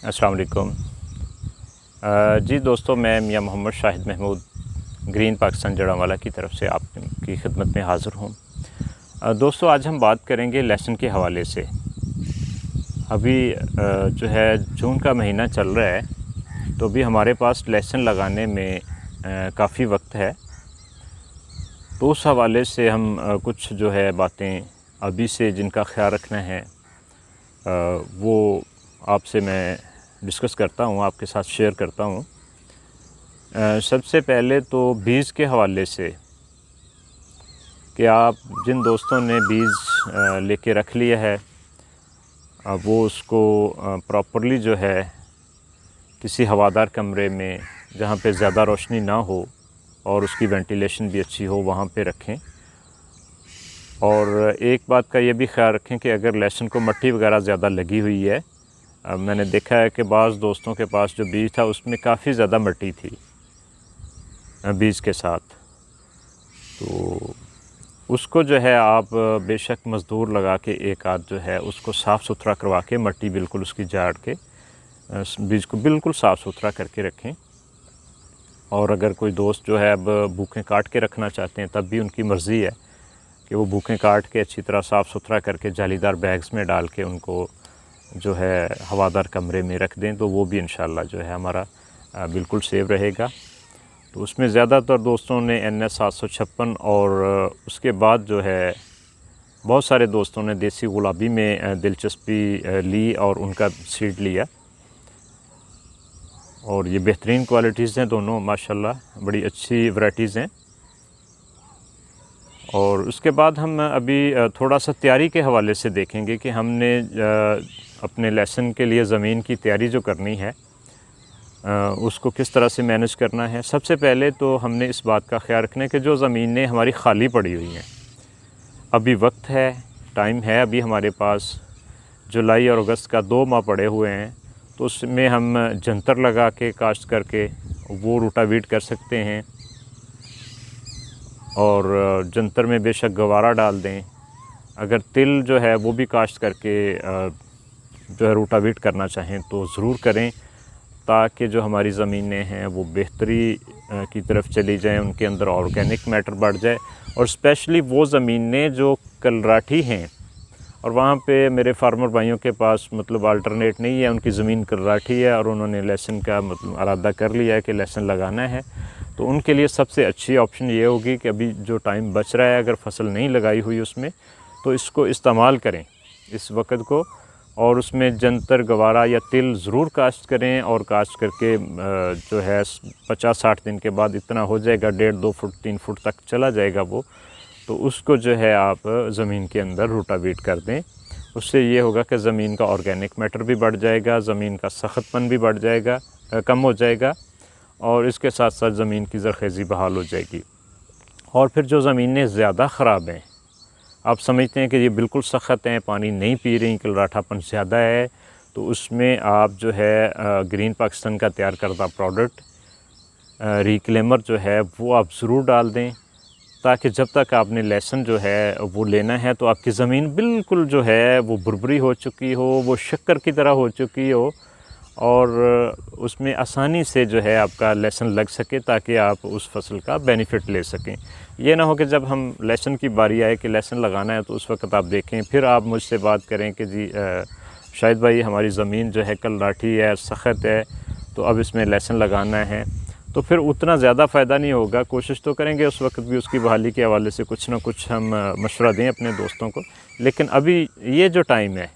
अस्सलाम वालेकुम। जी दोस्तों, मैं मियां मोहम्मद शाहिद महमूद ग्रीन पाकिस्तान जड़ांवाला की तरफ से आपकी खिदमत में हाज़िर हूँ। दोस्तों, आज हम बात करेंगे लहसुन के हवाले से। अभी जो है जून का महीना चल रहा है, तो अभी हमारे पास लहसुन लगाने में काफ़ी वक्त है। तो उस हवाले से हम कुछ जो है बातें अभी से जिनका ख्याल रखना है वो आपसे मैं डिस्कस करता हूँ, आपके साथ शेयर करता हूँ। सबसे पहले तो बीज के हवाले से कि आप जिन दोस्तों ने बीज लेके रख लिया है, वो उसको प्रॉपरली जो है किसी हवादार कमरे में जहाँ पे ज़्यादा रोशनी ना हो और उसकी वेंटिलेशन भी अच्छी हो, वहाँ पे रखें। और एक बात का ये भी ख्याल रखें कि अगर लहसुन को मट्टी वगैरह ज़्यादा लगी हुई है, मैंने देखा है कि बाज़ दोस्तों के पास जो बीज था उसमें काफ़ी ज़्यादा मट्टी थी बीज के साथ, तो उसको जो है आप बेशक मज़दूर लगा के एक आध जो है उसको साफ़ सुथरा करवा के मट्टी बिल्कुल उसकी झाड़ के बीज को बिल्कुल साफ़ सुथरा करके रखें। और अगर कोई दोस्त जो है अब भूखें काट के रखना चाहते हैं, तब भी उनकी मर्ज़ी है कि वो भूखें काट के अच्छी तरह साफ़ सुथरा करके जालीदार बैग्स में डाल के उनको जो है हवादार कमरे में रख दें, तो वो भी इंशाल्लाह जो है हमारा बिल्कुल सेव रहेगा। तो उसमें ज़्यादातर दोस्तों ने NS 756 और उसके बाद जो है बहुत सारे दोस्तों ने देसी गुलाबी में दिलचस्पी ली और उनका सीड लिया, और ये बेहतरीन क्वालिटीज़ हैं दोनों, माशाल्लाह बड़ी अच्छी वैराइटीज़ हैं। और उसके बाद हम अभी थोड़ा सा तैयारी के हवाले से देखेंगे कि हमने अपने लहसुन के लिए ज़मीन की तैयारी जो करनी है उसको किस तरह से मैनेज करना है। सबसे पहले तो हमने इस बात का ख्याल रखना है कि जो ज़मीनें हमारी खाली पड़ी हुई हैं, अभी वक्त है, टाइम है, अभी हमारे पास जुलाई और अगस्त का 2 माह पड़े हुए हैं, तो उसमें हम जंतर लगा के काश्त करके वो रोटावीट कर सकते हैं। और जंतर में बेशक गवारा डाल दें। अगर तिल जो है वो भी काश्त करके जो है रोटावीट करना चाहें तो ज़रूर करें, ताकि जो हमारी ज़मीनें हैं वो बेहतरी की तरफ चली जाएं, उनके अंदर ऑर्गेनिक मैटर बढ़ जाए। और स्पेशली वो ज़मीनें जो कलराठी हैं और वहाँ पे मेरे फार्मर भाइयों के पास मतलब अल्टरनेट नहीं है, उनकी ज़मीन कलराठी है और उन्होंने लहसुन का मतलब इरादा कर लिया है कि लहसुन लगाना है, तो उनके लिए सबसे अच्छी ऑप्शन ये होगी कि अभी जो टाइम बच रहा है, अगर फसल नहीं लगाई हुई उसमें, तो इसको इस्तेमाल करें इस वक्त को, और उसमें जंतर गवारा या तिल ज़रूर काश्त करें। और काश्त करके जो है 50-60 दिन के बाद इतना हो जाएगा, 1.5-2 फुट 3 फुट तक चला जाएगा वो, तो उसको जो है आप ज़मीन के अंदर रोटावीट कर दें। उससे ये होगा कि ज़मीन का ऑर्गेनिक मैटर भी बढ़ जाएगा, ज़मीन का सख्तपन भी बढ़ जाएगा, कम हो जाएगा, और इसके साथ साथ ज़मीन की ज़रख़ेज़ी बहाल हो जाएगी। और फिर जो ज़मीनें ज़्यादा ख़राब हैं, आप समझते हैं कि ये बिल्कुल सख्त हैं, पानी नहीं पी रही, कलराठापन ज़्यादा है, तो उसमें आप जो है ग्रीन पाकिस्तान का तैयार करदा प्रोडक्ट रिक्लेमर जो है वो आप ज़रूर डाल दें, ताकि जब तक आपने लहसुन जो है वो लेना है तो आपकी ज़मीन बिल्कुल जो है वो भुरभुरी हो चुकी हो, वो शक्कर की तरह हो चुकी हो, और उसमें आसानी से जो है आपका लहसुन लग सके, ताकि आप उस फसल का बेनिफिट ले सकें। ये ना हो कि जब हम लहसुन की बारी आए कि लहसुन लगाना है, तो उस वक्त आप देखें, फिर आप मुझसे बात करें कि जी शाहिद भाई हमारी ज़मीन जो है कलराठी है, सख्त है, तो अब इसमें लहसुन लगाना है, तो फिर उतना ज़्यादा फ़ायदा नहीं होगा। कोशिश तो करेंगे उस वक्त भी उसकी बहाली के हवाले से कुछ ना कुछ हम मशवरा दें अपने दोस्तों को, लेकिन अभी ये जो टाइम है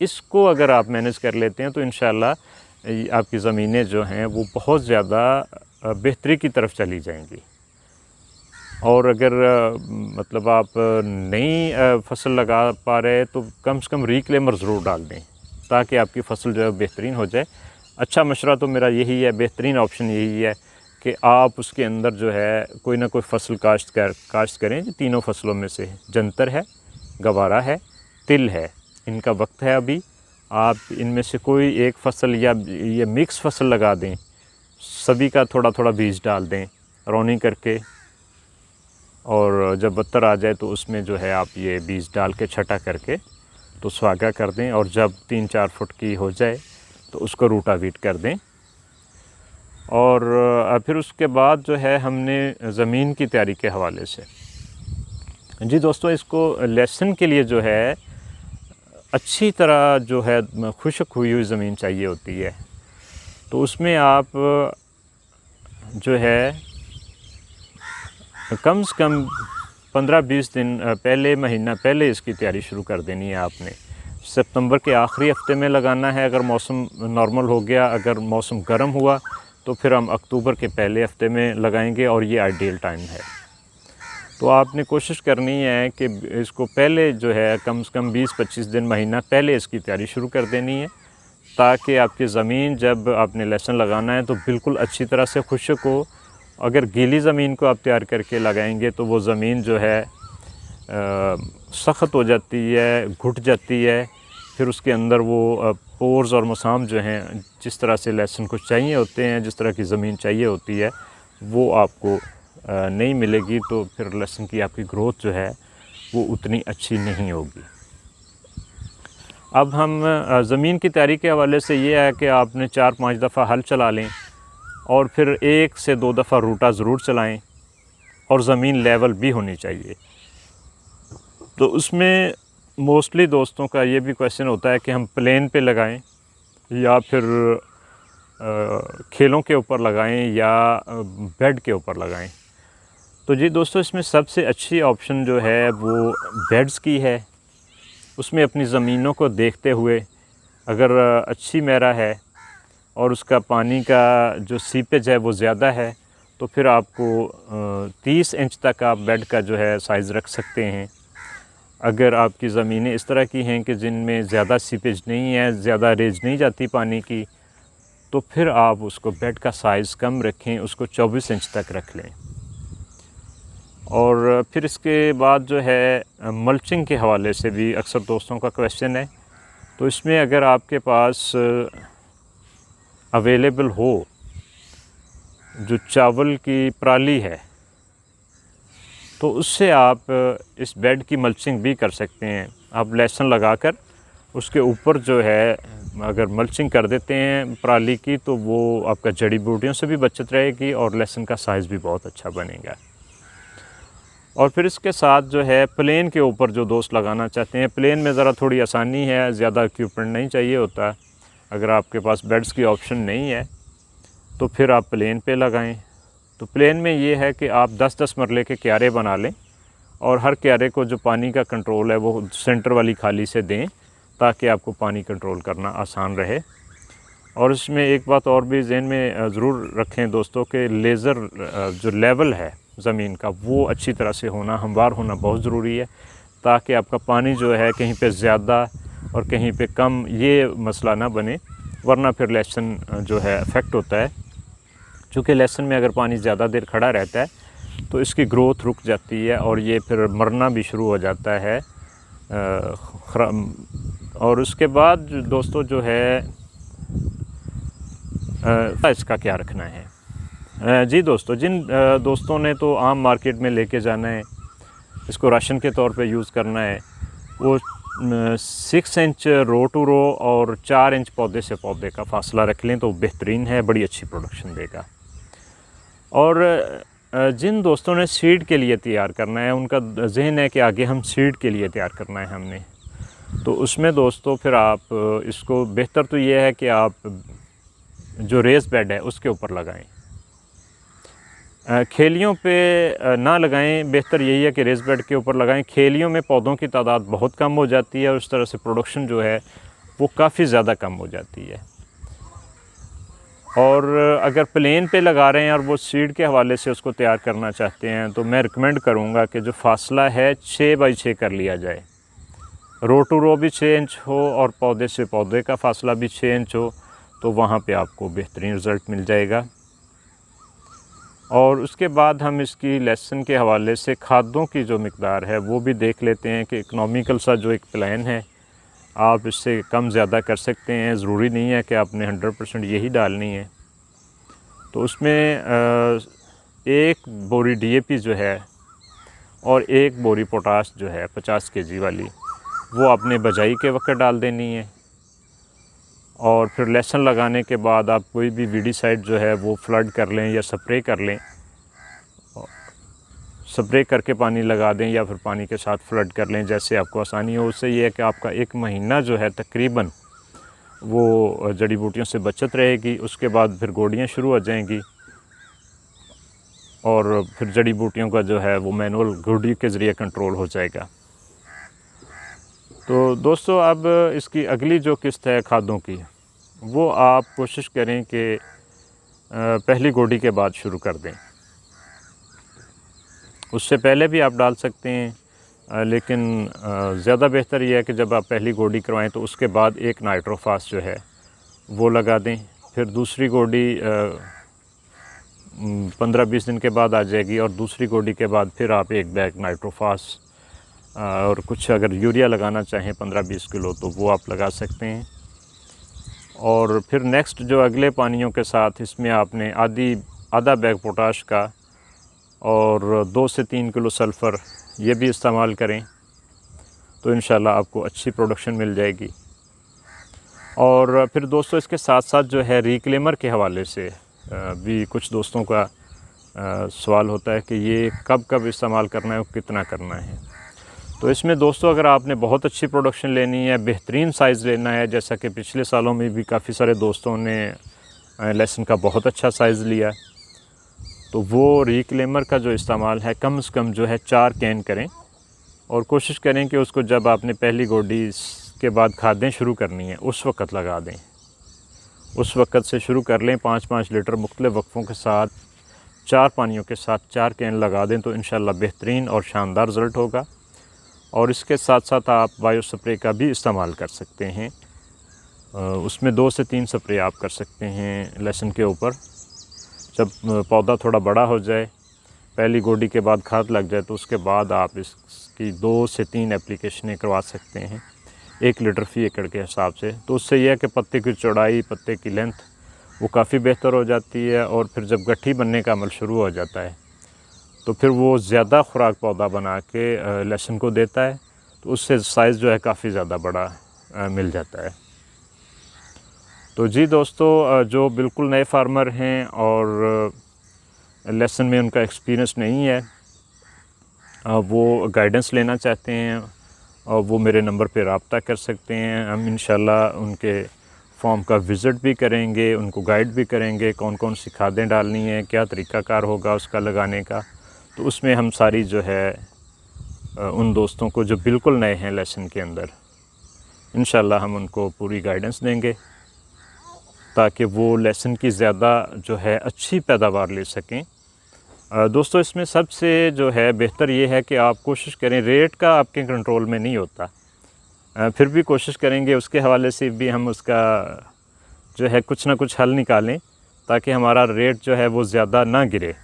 इसको अगर आप मैनेज कर लेते हैं तो इंशाल्लाह आपकी ज़मीनें जो हैं वो बहुत ज़्यादा बेहतरी की तरफ चली जाएंगी। और अगर मतलब आप नई फसल लगा पा रहे तो कम से कम रिक्लेमर ज़रूर डाल दें, ताकि आपकी फसल जो है बेहतरीन हो जाए। अच्छा मशवरा तो मेरा यही है, बेहतरीन ऑप्शन यही है कि आप उसके अंदर जो है कोई ना कोई फसल काश्त करें। तीनों फसलों में से जंतर है, गवारा है, तिल है, इनका वक्त है अभी। आप इनमें से कोई एक फसल या ये मिक्स फसल लगा दें, सभी का थोड़ा थोड़ा बीज डाल दें रौनी करके, और जब बत्तर आ जाए तो उसमें जो है आप ये बीज डाल के छटा करके तो स्वागा कर दें। और जब 3-4 फुट की हो जाए तो उसको रूटावीट कर दें। और फिर उसके बाद जो है हमने ज़मीन की तैयारी के हवाले से, जी दोस्तों, इसको लहसुन के लिए जो है अच्छी तरह जो है खुश्क हुई हुई ज़मीन चाहिए होती है। तो उसमें आप जो है कम से कम 15-20 दिन पहले, महीना पहले इसकी तैयारी शुरू कर देनी है आपने। सितंबर के आखिरी हफ्ते में लगाना है अगर मौसम नॉर्मल हो गया। अगर मौसम गर्म हुआ तो फिर हम अक्टूबर के पहले हफ्ते में लगाएंगे और ये आइडियल टाइम है। तो आपने कोशिश करनी है कि इसको पहले जो है कम से कम 20-25 दिन, महीना पहले इसकी तैयारी शुरू कर देनी है, ताकि आपकी ज़मीन जब आपने लहसुन लगाना है तो बिल्कुल अच्छी तरह से खुश्क हो। अगर गीली ज़मीन को आप तैयार करके लगाएंगे तो वो ज़मीन जो है सख्त हो जाती है, घुट जाती है। फिर उसके अंदर वो पोर्स और मसाम जो हैं, जिस तरह से लहसुन को चाहिए होते हैं, जिस तरह की ज़मीन चाहिए होती है, वो आपको नहीं मिलेगी। तो फिर लहसुन की आपकी ग्रोथ जो है वो उतनी अच्छी नहीं होगी। अब हम ज़मीन की तैयारी के हवाले से ये है कि आपने 4-5 दफ़ा हल चला लें और फिर 1 से 2 दफ़ा रूटा ज़रूर चलाएं, और ज़मीन लेवल भी होनी चाहिए। तो उसमें मोस्टली दोस्तों का ये भी क्वेश्चन होता है कि हम प्लेन पे लगाएं या फिर खेलों के ऊपर लगाएं या बेड के ऊपर लगाएं। तो जी दोस्तों, इसमें सबसे अच्छी ऑप्शन जो है वो बेड्स की है। उसमें अपनी ज़मीनों को देखते हुए, अगर अच्छी मेरा है और उसका पानी का जो सीपेज है वो ज़्यादा है, तो फिर आपको 30 इंच तक आप बेड का जो है साइज़ रख सकते हैं। अगर आपकी ज़मीनें इस तरह की हैं कि जिनमें ज़्यादा सीपेज नहीं है, ज़्यादा रेंज नहीं जाती पानी की, तो फिर आप उसको बेड का साइज़ कम रखें, उसको 24 इंच तक रख लें। और फिर इसके बाद जो है मल्चिंग के हवाले से भी अक्सर दोस्तों का क्वेश्चन है। तो इसमें अगर आपके पास अवेलेबल हो जो चावल की पराली है, तो उससे आप इस बेड की मल्चिंग भी कर सकते हैं। आप लहसुन लगाकर उसके ऊपर जो है अगर मल्चिंग कर देते हैं पराली की, तो वो आपका जड़ी बूटियों से भी बचत रहेगी और लहसुन का साइज़ भी बहुत अच्छा बनेगा। और फिर इसके साथ जो है प्लेन के ऊपर जो दोस्त लगाना चाहते हैं, प्लेन में ज़रा थोड़ी आसानी है, ज़्यादा इक्विपमेंट नहीं चाहिए होता। अगर आपके पास बेड्स की ऑप्शन नहीं है तो फिर आप प्लेन पे लगाएं। तो प्लेन में ये है कि आप 10-10 मरले के क्यारे बना लें और हर क्यारे को जो पानी का कंट्रोल है वो सेंटर वाली खाली से दें, ताकि आपको पानी कंट्रोल करना आसान रहे। और इसमें एक बात और भी ज़हन में ज़रूर रखें दोस्तों कि लेज़र जो लेवल है ज़मीन का वो अच्छी तरह से होना, हमवार होना बहुत ज़रूरी है, ताकि आपका पानी जो है कहीं पे ज़्यादा और कहीं पे कम ये मसला ना बने, वरना फिर लहसुन जो है अफेक्ट होता है। चूँकि लहसुन में अगर पानी ज़्यादा देर खड़ा रहता है तो इसकी ग्रोथ रुक जाती है और ये फिर मरना भी शुरू हो जाता है। और उसके बाद दोस्तों जो है इसका क्या रखना है। जी दोस्तों, जिन दोस्तों ने तो आम मार्केट में लेके जाना है, इसको राशन के तौर पे यूज़ करना है, वो 6 इंच रो टू रो और 4 इंच पौधे से पौधे का फासला रख लें तो बेहतरीन है, बड़ी अच्छी प्रोडक्शन देगा। और जिन दोस्तों ने सीड के लिए तैयार करना है, उनका जहन है कि आगे हम सीड के लिए तैयार करना है हमने, तो उसमें दोस्तों फिर आप इसको बेहतर तो ये है कि आप जो रेस बेड है उसके ऊपर लगाएं, खेलियों पे ना लगाएं। बेहतर यही है कि रेस बेड के ऊपर लगाएं। खेलियों में पौधों की तादाद बहुत कम हो जाती है और उस तरह से प्रोडक्शन जो है वो काफ़ी ज़्यादा कम हो जाती है। और अगर प्लेन पे लगा रहे हैं और वो सीड के हवाले से उसको तैयार करना चाहते हैं, तो मैं रिकमेंड करूँगा कि जो फासला है 6 बाई 6 कर लिया जाए। रो टू रो भी 6 इंच हो और पौधे से पौधे का फासला भी 6 इंच हो, तो वहाँ पे आपको बेहतरीन रिज़ल्ट मिल जाएगा। और उसके बाद हम इसकी लहसुन के हवाले से खादों की जो मिकदार है वो भी देख लेते हैं कि इकनॉमिकल सा जो एक प्लान है, आप इससे कम ज़्यादा कर सकते हैं। ज़रूरी नहीं है कि आपने 100% यही डालनी है। तो उसमें 1 बोरी DAP जो है और 1 बोरी पोटाश जो है 50 kg वाली, वो आपने बजाई के वक्त डाल देनी है। और फिर लहसुन लगाने के बाद आप कोई भी वीडीसाइड जो है वो फ्लड कर लें या स्प्रे कर लें, स्प्रे करके पानी लगा दें या फिर पानी के साथ फ्लड कर लें, जैसे आपको आसानी हो। उससे ये है कि आपका 1 महीना जो है तकरीबन वो जड़ी बूटियों से बचत रहेगी। उसके बाद फिर गोडियाँ शुरू हो जाएंगी और फिर जड़ी बूटियों का जो है वो मैनुअल गोडी के ज़रिए कंट्रोल हो जाएगा। तो दोस्तों, अब इसकी अगली जो किस्त है खादों की, वो आप कोशिश करें कि पहली गोडी के बाद शुरू कर दें। उससे पहले भी आप डाल सकते हैं, लेकिन ज़्यादा बेहतर यह है कि जब आप पहली गोडी करवाएं तो उसके बाद एक नाइट्रोफास जो है वो लगा दें। फिर दूसरी गोडी 15-20 दिन के बाद आ जाएगी और दूसरी गोडी के बाद फिर आप 1 बैग नाइट्रोफास और कुछ अगर यूरिया लगाना चाहें 15-20 किलो तो वो आप लगा सकते हैं। और फिर नेक्स्ट जो अगले पानियों के साथ इसमें आपने आधा बैग पोटाश का और 2 से 3 किलो सल्फ़र ये भी इस्तेमाल करें तो इंशाल्लाह आपको अच्छी प्रोडक्शन मिल जाएगी। और फिर दोस्तों, इसके साथ साथ जो है रिक्लेमर के हवाले से भी कुछ दोस्तों का सवाल होता है कि ये कब कब इस्तेमाल करना है और कितना करना है। तो इसमें दोस्तों, अगर आपने बहुत अच्छी प्रोडक्शन लेनी है, बेहतरीन साइज़ लेना है, जैसा कि पिछले सालों में भी काफ़ी सारे दोस्तों ने लहसुन का बहुत अच्छा साइज़ लिया, तो वो रिक्लेमर का जो इस्तेमाल है कम से कम जो है 4 कैन करें और कोशिश करें कि उसको जब आपने पहली गोडी के बाद खादें शुरू करनी है उस वक़्त लगा दें। उस वक़्त से शुरू कर लें, 5-5 लीटर मुख्तलिफ़ वक्फ़ों के साथ 4 पानियों के साथ 4 कैन लगा दें तो इंशाल्लाह बेहतरीन और शानदार रिज़ल्ट होगा। और इसके साथ साथ आप बायो स्प्रे का भी इस्तेमाल कर सकते हैं। उसमें 2 से 3 स्प्रे आप कर सकते हैं लहसुन के ऊपर। जब पौधा थोड़ा बड़ा हो जाए, पहली गोडी के बाद खाद लग जाए, तो उसके बाद आप इसकी 2 से 3 एप्लीकेशनें करवा सकते हैं 1 लीटर फ़ी एकड़ के हिसाब से। तो उससे यह है कि पत्ते की चौड़ाई, पत्ते की लेंथ वो काफ़ी बेहतर हो जाती है। और फिर जब गट्ठी बनने का अमल शुरू हो जाता है तो फिर वो ज़्यादा खुराक पौधा बना के लहसुन को देता है, तो उससे साइज़ जो है काफ़ी ज़्यादा बड़ा मिल जाता है। तो जी दोस्तों, जो बिल्कुल नए फार्मर हैं और लहसुन में उनका एक्सपीरियंस नहीं है, वो गाइडेंस लेना चाहते हैं और वो मेरे नंबर पे रब्ता कर सकते हैं। हम इंशाल्लाह उनके फॉर्म का विज़िट भी करेंगे, उनको गाइड भी करेंगे कौन कौन सी खादें डालनी है, क्या तरीक़ाकार होगा उसका लगाने का। तो उसमें हम सारी जो है उन दोस्तों को जो बिल्कुल नए हैं लहसुन के अंदर, इंशाल्लाह हम उनको पूरी गाइडेंस देंगे ताकि वो लहसुन की ज़्यादा जो है अच्छी पैदावार ले सकें। दोस्तों, इसमें सबसे जो है बेहतर ये है कि आप कोशिश करें, रेट का आपके कंट्रोल में नहीं होता, फिर भी कोशिश करेंगे उसके हवाले से भी हम उसका जो है कुछ ना कुछ हल निकालें ताकि हमारा रेट जो है वो ज़्यादा ना गिरे।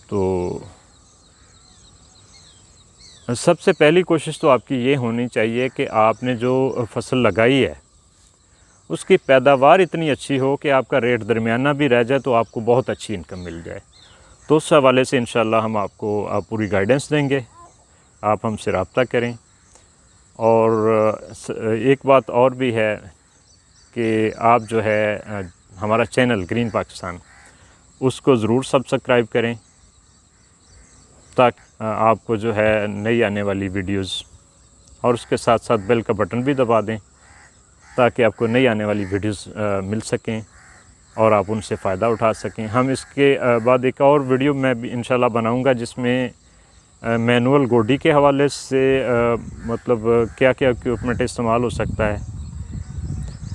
तो सबसे पहली कोशिश तो आपकी ये होनी चाहिए कि आपने जो फसल लगाई है उसकी पैदावार इतनी अच्छी हो कि आपका रेट दरमियाना भी रह जाए तो आपको बहुत अच्छी इनकम मिल जाए। तो उस हवाले से इंशाल्लाह हम आपको पूरी गाइडेंस देंगे, आप हमसे रब्ता करें। और एक बात और भी है कि आप जो है हमारा चैनल ग्रीन पाकिस्तान उसको ज़रूर सब्सक्राइब करें ताकि आपको जो है नई आने वाली वीडियोस, और उसके साथ साथ बेल का बटन भी दबा दें ताकि आपको नई आने वाली वीडियोस मिल सकें और आप उनसे फ़ायदा उठा सकें। हम इसके बाद एक और वीडियो मैं भी इंशाल्लाह बनाऊंगा जिसमें मैनुअल गोडी के हवाले से मतलब क्या क्या इक्विपमेंट इस्तेमाल हो सकता है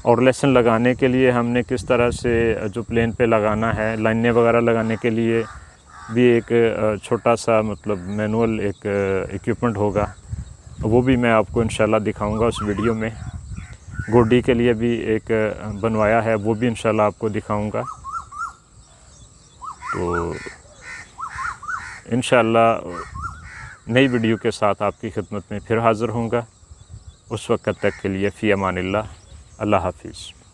और लहसुन लगाने के लिए हमने किस तरह से जो प्लेन पे लगाना है, लाइनें वगैरह लगाने के लिए भी एक छोटा सा मतलब मैनुअल एक इक्विपमेंट होगा, वो भी मैं आपको इंशाल्लाह दिखाऊंगा उस वीडियो में। गोडी के लिए भी एक बनवाया है, वो भी इंशाल्लाह आपको दिखाऊंगा। तो इंशाल्लाह नई वीडियो के साथ आपकी खिदमत में फिर हाज़िर होऊंगा। उस वक्त तक के लिए फ़ी अमानिल्लाह, अल्लाह हाफ़िज़।